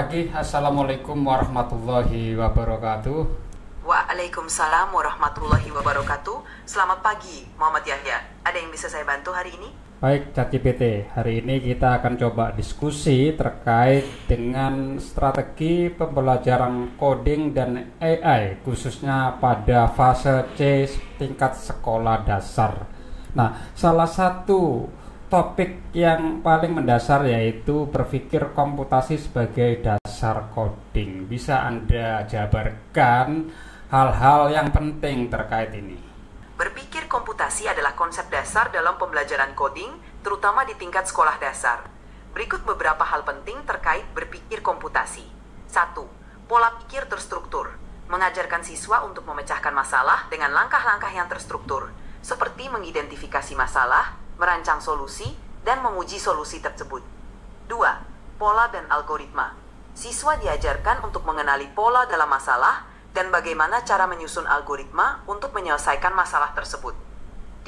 pagi. Assalamualaikum warahmatullahi wabarakatuh. Waalaikumsalam warahmatullahi wabarakatuh. Selamat pagi, Muhammad Yahya. Ada yang bisa saya bantu hari ini? Baik, ChatGPT. Hari ini kita akan coba diskusi terkait dengan strategi pembelajaran coding dan AI, khususnya pada fase C tingkat sekolah dasar. Nah, salah satu topik yang paling mendasar yaitu berpikir komputasi sebagai dasar coding. Bisa Anda jabarkan hal-hal yang penting terkait ini? Berpikir komputasi adalah konsep dasar dalam pembelajaran coding, terutama di tingkat sekolah dasar. Berikut beberapa hal penting terkait berpikir komputasi. 1. Pola pikir terstruktur. Mengajarkan siswa untuk memecahkan masalah dengan langkah-langkah yang terstruktur, seperti mengidentifikasi masalah, merancang solusi, dan menguji solusi tersebut. 2. Pola dan algoritma. Siswa diajarkan untuk mengenali pola dalam masalah dan bagaimana cara menyusun algoritma untuk menyelesaikan masalah tersebut.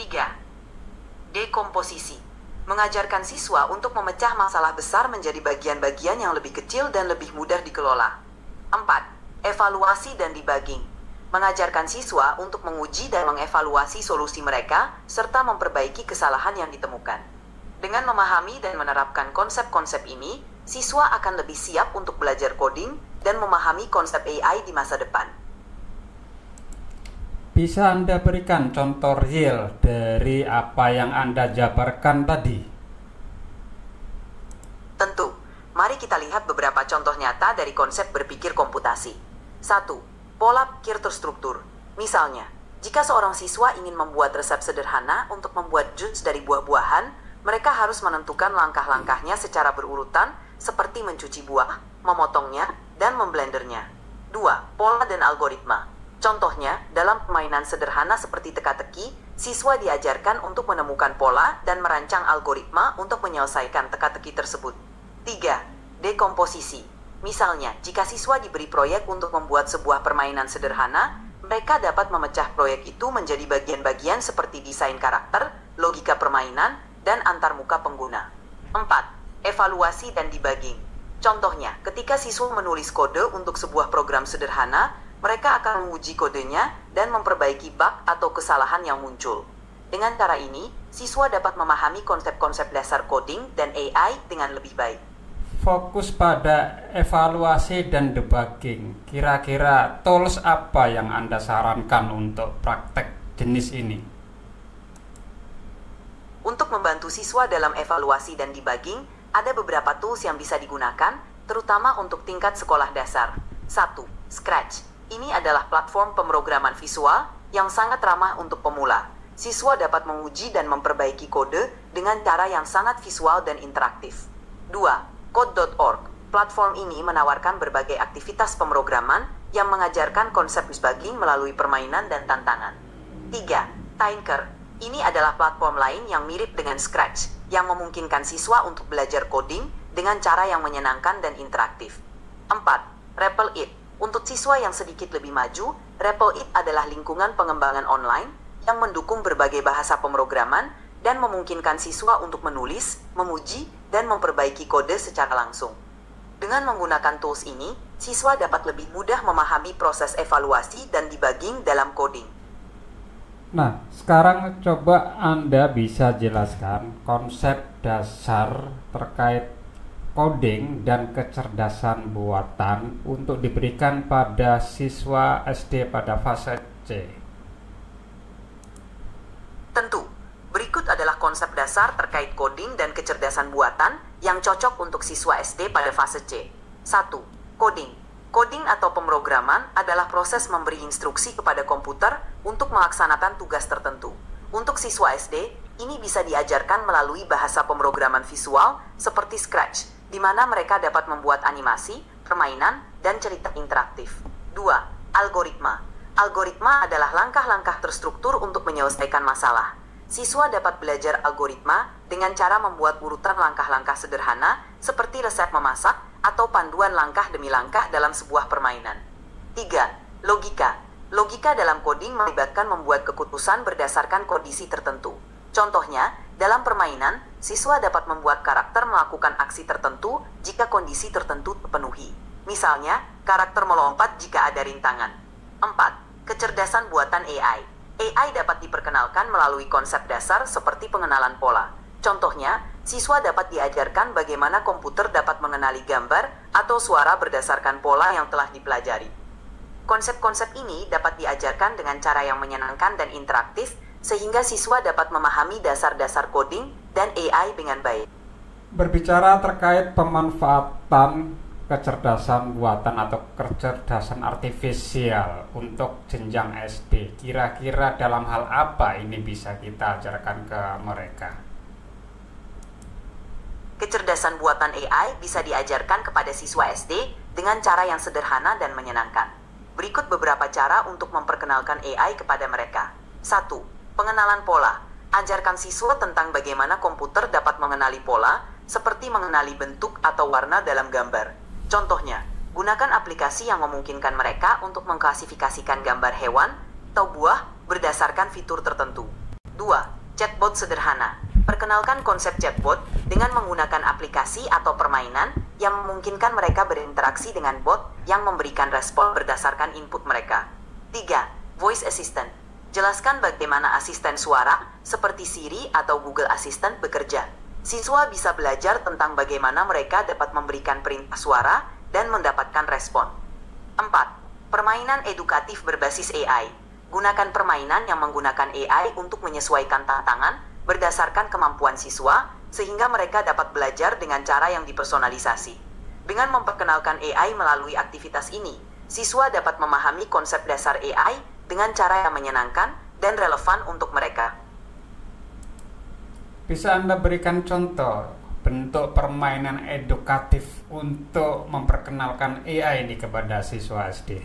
3. Dekomposisi. Mengajarkan siswa untuk memecah masalah besar menjadi bagian-bagian yang lebih kecil dan lebih mudah dikelola. 4. Evaluasi dan debugging. Mengajarkan siswa untuk menguji dan mengevaluasi solusi mereka, serta memperbaiki kesalahan yang ditemukan. Dengan memahami dan menerapkan konsep-konsep ini, siswa akan lebih siap untuk belajar coding dan memahami konsep AI di masa depan. Bisa Anda berikan contoh real dari apa yang Anda jabarkan tadi? Tentu, mari kita lihat beberapa contoh nyata dari konsep berpikir komputasi. 1. Pola pikir terstruktur. Misalnya, jika seorang siswa ingin membuat resep sederhana untuk membuat jus dari buah-buahan, mereka harus menentukan langkah-langkahnya secara berurutan, seperti mencuci buah, memotongnya, dan memblendernya. 2. Pola dan algoritma. Contohnya, dalam permainan sederhana seperti teka-teki, siswa diajarkan untuk menemukan pola dan merancang algoritma untuk menyelesaikan teka-teki tersebut. 3. Dekomposisi. Misalnya, jika siswa diberi proyek untuk membuat sebuah permainan sederhana, mereka dapat memecah proyek itu menjadi bagian-bagian seperti desain karakter, logika permainan, dan antarmuka pengguna. 4. Evaluasi dan debugging. Contohnya, ketika siswa menulis kode untuk sebuah program sederhana, mereka akan menguji kodenya dan memperbaiki bug atau kesalahan yang muncul. Dengan cara ini, siswa dapat memahami konsep-konsep dasar coding dan AI dengan lebih baik. Fokus pada evaluasi dan debugging. Kira-kira tools apa yang Anda sarankan untuk praktek jenis ini? Untuk membantu siswa dalam evaluasi dan debugging, ada beberapa tools yang bisa digunakan, terutama untuk tingkat sekolah dasar. 1. Scratch. Ini adalah platform pemrograman visual yang sangat ramah untuk pemula. Siswa dapat menguji dan memperbaiki kode dengan cara yang sangat visual dan interaktif. 2. Code.org. Platform ini menawarkan berbagai aktivitas pemrograman yang mengajarkan konsep debugging melalui permainan dan tantangan. 3. Tinker. Ini adalah platform lain yang mirip dengan Scratch, yang memungkinkan siswa untuk belajar coding dengan cara yang menyenangkan dan interaktif. 4. RappleIt. Untuk siswa yang sedikit lebih maju, RappleIt adalah lingkungan pengembangan online yang mendukung berbagai bahasa pemrograman dan memungkinkan siswa untuk menulis, menguji, dan memperbaiki kode secara langsung. Dengan menggunakan tools ini, siswa dapat lebih mudah memahami proses evaluasi dan debugging dalam coding. Nah, sekarang coba Anda bisa jelaskan konsep dasar terkait coding dan kecerdasan buatan untuk diberikan pada siswa SD pada fase C. Tentu, berikut adalah konsep dasar terkait coding dan kecerdasan buatan yang cocok untuk siswa SD pada fase C. 1. Coding. Coding atau pemrograman adalah proses memberi instruksi kepada komputer untuk melaksanakan tugas tertentu. Untuk siswa SD, ini bisa diajarkan melalui bahasa pemrograman visual seperti Scratch, di mana mereka dapat membuat animasi, permainan, dan cerita interaktif. 2. Algoritma. Algoritma adalah langkah-langkah terstruktur untuk menyelesaikan masalah. Siswa dapat belajar algoritma dengan cara membuat urutan langkah-langkah sederhana seperti resep memasak atau panduan langkah demi langkah dalam sebuah permainan. 3. Logika. Logika dalam coding melibatkan membuat keputusan berdasarkan kondisi tertentu. Contohnya, Dalam permainan, siswa dapat membuat karakter melakukan aksi tertentu jika kondisi tertentu terpenuhi. Misalnya, karakter melompat jika ada rintangan. 4. Kecerdasan buatan AI. AI dapat diperkenalkan melalui konsep dasar seperti pengenalan pola. Contohnya, siswa dapat diajarkan bagaimana komputer dapat mengenali gambar atau suara berdasarkan pola yang telah dipelajari. Konsep-konsep ini dapat diajarkan dengan cara yang menyenangkan dan interaktif, sehingga siswa dapat memahami dasar-dasar coding dan AI dengan baik. Berbicara terkait pemanfaatan kecerdasan buatan atau kecerdasan artifisial untuk jenjang SD, kira-kira dalam hal apa ini bisa kita ajarkan ke mereka? Kecerdasan buatan AI bisa diajarkan kepada siswa SD dengan cara yang sederhana dan menyenangkan. Berikut beberapa cara untuk memperkenalkan AI kepada mereka. 1. Pengenalan pola. Ajarkan siswa tentang bagaimana komputer dapat mengenali pola, seperti mengenali bentuk atau warna dalam gambar. Contohnya, gunakan aplikasi yang memungkinkan mereka untuk mengklasifikasikan gambar hewan atau buah berdasarkan fitur tertentu. 2. Chatbot sederhana. Perkenalkan konsep chatbot dengan menggunakan aplikasi atau permainan yang memungkinkan mereka berinteraksi dengan bot yang memberikan respon berdasarkan input mereka. 3. Voice Assistant. Jelaskan bagaimana asisten suara seperti Siri atau Google Assistant bekerja. Siswa bisa belajar tentang bagaimana mereka dapat memberikan perintah suara dan mendapatkan respon. 4. Permainan edukatif berbasis AI. Gunakan permainan yang menggunakan AI untuk menyesuaikan tantangan berdasarkan kemampuan siswa, sehingga mereka dapat belajar dengan cara yang dipersonalisasi. Dengan memperkenalkan AI melalui aktivitas ini, siswa dapat memahami konsep dasar AI dengan cara yang menyenangkan dan relevan untuk mereka. Bisa Anda berikan contoh bentuk permainan edukatif untuk memperkenalkan AI ini kepada siswa SD?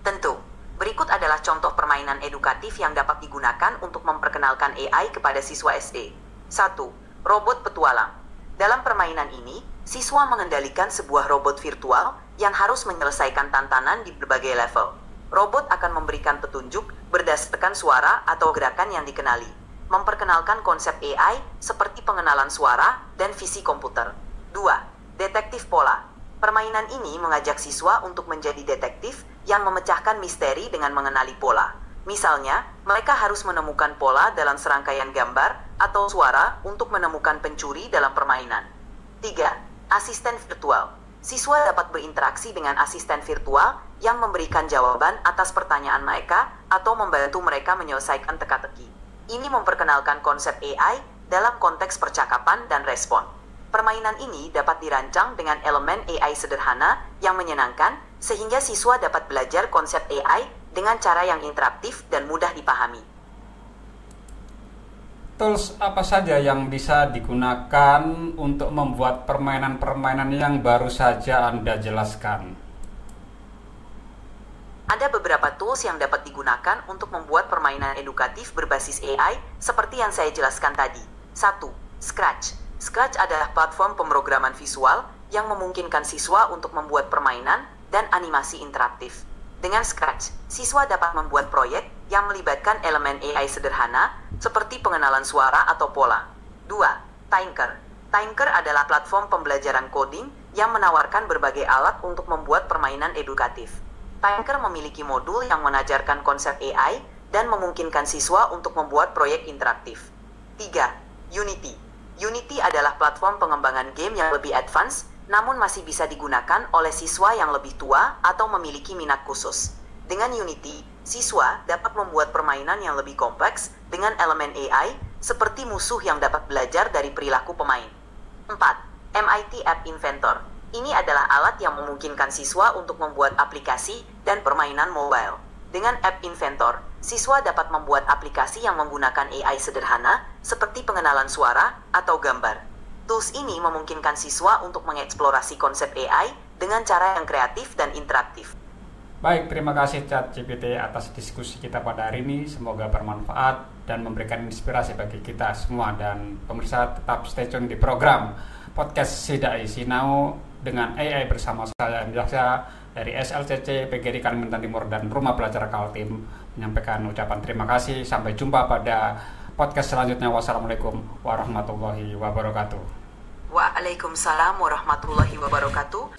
Tentu. Berikut adalah contoh permainan edukatif yang dapat digunakan untuk memperkenalkan AI kepada siswa SD. 1. Robot petualang. Dalam permainan ini, siswa mengendalikan sebuah robot virtual yang harus menyelesaikan tantangan di berbagai level. Robot akan memberikan petunjuk berdasarkan suara atau gerakan yang dikenali, memperkenalkan konsep AI seperti pengenalan suara dan visi komputer. 2. Detektif pola. Permainan ini mengajak siswa untuk menjadi detektif yang memecahkan misteri dengan mengenali pola. Misalnya, mereka harus menemukan pola dalam serangkaian gambar atau suara untuk menemukan pencuri dalam permainan. 3. Asisten virtual. Siswa dapat berinteraksi dengan asisten virtual yang memberikan jawaban atas pertanyaan mereka atau membantu mereka menyelesaikan teka-teki. Ini memperkenalkan konsep AI dalam konteks percakapan dan respon. Permainan ini dapat dirancang dengan elemen AI sederhana yang menyenangkan, sehingga siswa dapat belajar konsep AI dengan cara yang interaktif dan mudah dipahami. Tools apa saja yang bisa digunakan untuk membuat permainan-permainan yang baru saja Anda jelaskan? Ada beberapa tools yang dapat digunakan untuk membuat permainan edukatif berbasis AI seperti yang saya jelaskan tadi. 1. Scratch. Scratch adalah platform pemrograman visual yang memungkinkan siswa untuk membuat permainan dan animasi interaktif. Dengan Scratch, siswa dapat membuat proyek yang melibatkan elemen AI sederhana seperti pengenalan suara atau pola. 2. Tinker. Tinker adalah platform pembelajaran coding yang menawarkan berbagai alat untuk membuat permainan edukatif. Tinker memiliki modul yang mengajarkan konsep AI dan memungkinkan siswa untuk membuat proyek interaktif. 3. Unity. Unity adalah platform pengembangan game yang lebih advance, namun masih bisa digunakan oleh siswa yang lebih tua atau memiliki minat khusus. Dengan Unity, siswa dapat membuat permainan yang lebih kompleks dengan elemen AI, seperti musuh yang dapat belajar dari perilaku pemain. 4. MIT App Inventor. Ini adalah alat yang memungkinkan siswa untuk membuat aplikasi dan permainan mobile. Dengan App Inventor, siswa dapat membuat aplikasi yang menggunakan AI sederhana seperti pengenalan suara atau gambar. Tools ini memungkinkan siswa untuk mengeksplorasi konsep AI dengan cara yang kreatif dan interaktif. Baik, terima kasih ChatGPT atas diskusi kita pada hari ini. Semoga bermanfaat dan memberikan inspirasi bagi kita semua. Dan pemirsa tetap stay tune di program Podcast Sidai Sinau dengan AI bersama saya Jaksa dari SLCC PGRI Kalimantan Timur dan Rumah Belajar Kaltim menyampaikan ucapan terima kasih. Sampai jumpa pada podcast selanjutnya. Wassalamualaikum warahmatullahi wabarakatuh. Waalaikumsalam warahmatullahi wabarakatuh.